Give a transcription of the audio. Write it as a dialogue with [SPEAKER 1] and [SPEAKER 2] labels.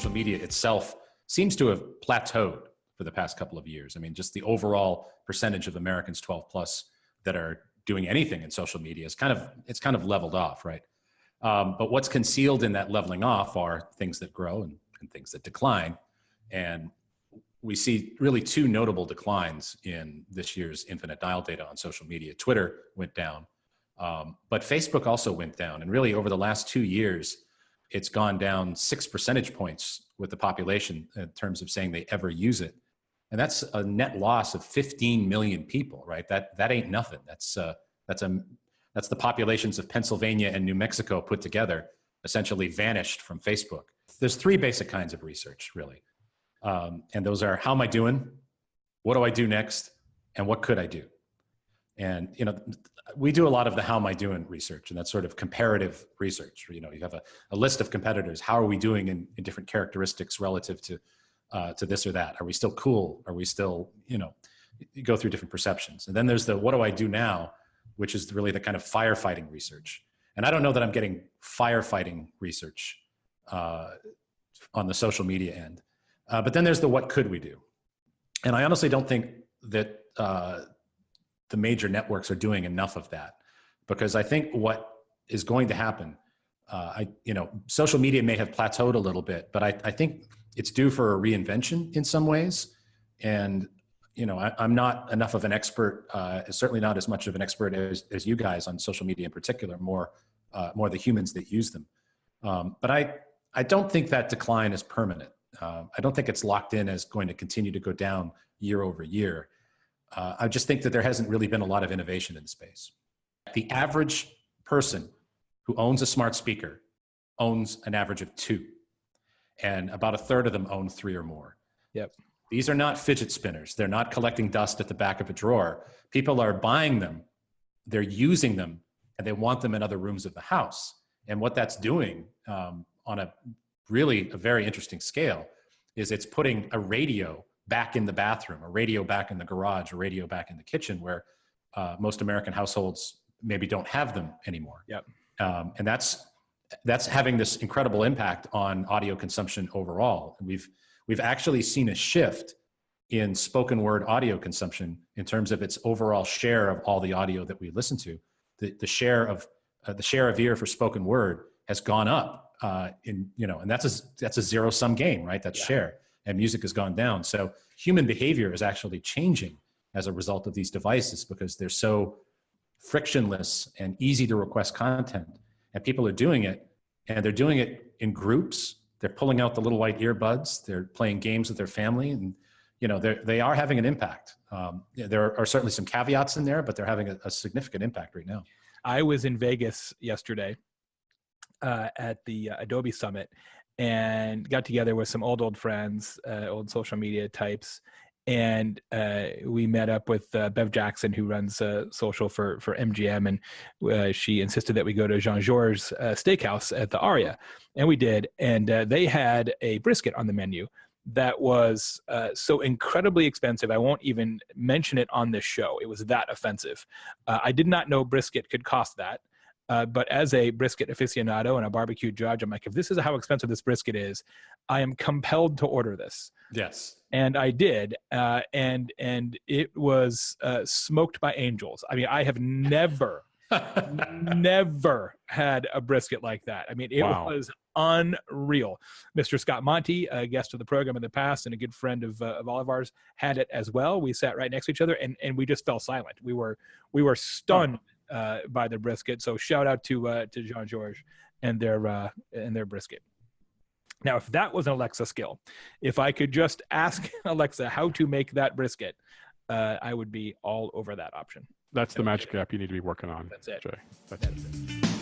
[SPEAKER 1] social media itself seems to have plateaued for the past couple of years. I mean, just the overall percentage of Americans 12 plus that are doing anything in social media is kind of leveled off, right? But what's concealed in that leveling off are things that grow and things that decline. And we see really two notable declines in this year's infinite dial data on social media. Twitter went down, but Facebook also went down. And really over the last 2 years, it's gone down 6 percentage points with the population in terms of saying they ever use it. And that's a net loss of 15 million people, right? That ain't nothing. That's the populations of Pennsylvania and New Mexico put together, essentially vanished from Facebook. There's 3 basic kinds of research, really. And those are, how am I doing? What do I do next? And what could I do? And, we do a lot of the how am I doing research, and that's sort of comparative research. You have a list of competitors. How are we doing in different characteristics relative to this or that? Are we still cool? Are we still, you go through different perceptions. And then there's the what do I do now, which is really the kind of firefighting research. And I don't know that I'm getting firefighting research on the social media end. But then there's the what could we do? And I honestly don't think that the major networks are doing enough of that, because I think what is going to happen, social media may have plateaued a little bit, but I think it's due for a reinvention in some ways. And, I'm not enough of an expert, certainly not as much of an expert as you guys on social media in particular, more the humans that use them. But I don't think that decline is permanent. I don't think it's locked in as going to continue to go down year over year. I just think that there hasn't really been a lot of innovation in the space. The average person who owns a smart speaker owns an average of 2, and about a third of them own 3 or more.
[SPEAKER 2] Yep.
[SPEAKER 1] These are not fidget spinners. They're not collecting dust at the back of a drawer. People are buying them, they're using them, and they want them in other rooms of the house. And what that's doing on a very interesting scale is it's putting a radio back in the bathroom, a radio back in the garage, a radio back in the kitchen, where most American households maybe don't have them anymore.
[SPEAKER 2] Yep.
[SPEAKER 1] And that's having this incredible impact on audio consumption overall. And we've actually seen a shift in spoken word audio consumption in terms of its overall share of all the audio that we listen to. The share of ear for spoken word has gone up and that's a zero-sum game, right? That's share. And music has gone down. So human behavior is actually changing as a result of these devices, because they're so frictionless and easy to request content. And people are doing it, and they're doing it in groups. They're pulling out the little white earbuds. They're playing games with their family, and they are having an impact. There are certainly some caveats in there, but they're having a significant impact right now.
[SPEAKER 2] I was in Vegas yesterday at the Adobe Summit, and got together with some old friends, old social media types. And we met up with Bev Jackson, who runs social for MGM. And she insisted that we go to Jean-Georges Steakhouse at the Aria. And we did. And they had a brisket on the menu that was so incredibly expensive. I won't even mention it on this show. It was that offensive. I did not know brisket could cost that. But as a brisket aficionado and a barbecue judge, I'm like, if this is how expensive this brisket is, I am compelled to order this.
[SPEAKER 1] Yes.
[SPEAKER 2] And I did. And it was smoked by angels. I mean, I have never had a brisket like that. I mean, it was unreal. Mr. Scott Monty, a guest of the program in the past and a good friend of all of ours, had it as well. We sat right next to each other, and we just fell silent. We were stunned by the brisket. So shout out to Jean-Georges and their brisket. Now, if that was an Alexa skill, if I could just ask Alexa how to make that brisket, I would be all over that option.
[SPEAKER 3] That's the magic app you need to be working on.
[SPEAKER 2] That's it.
[SPEAKER 3] Jay. That's it.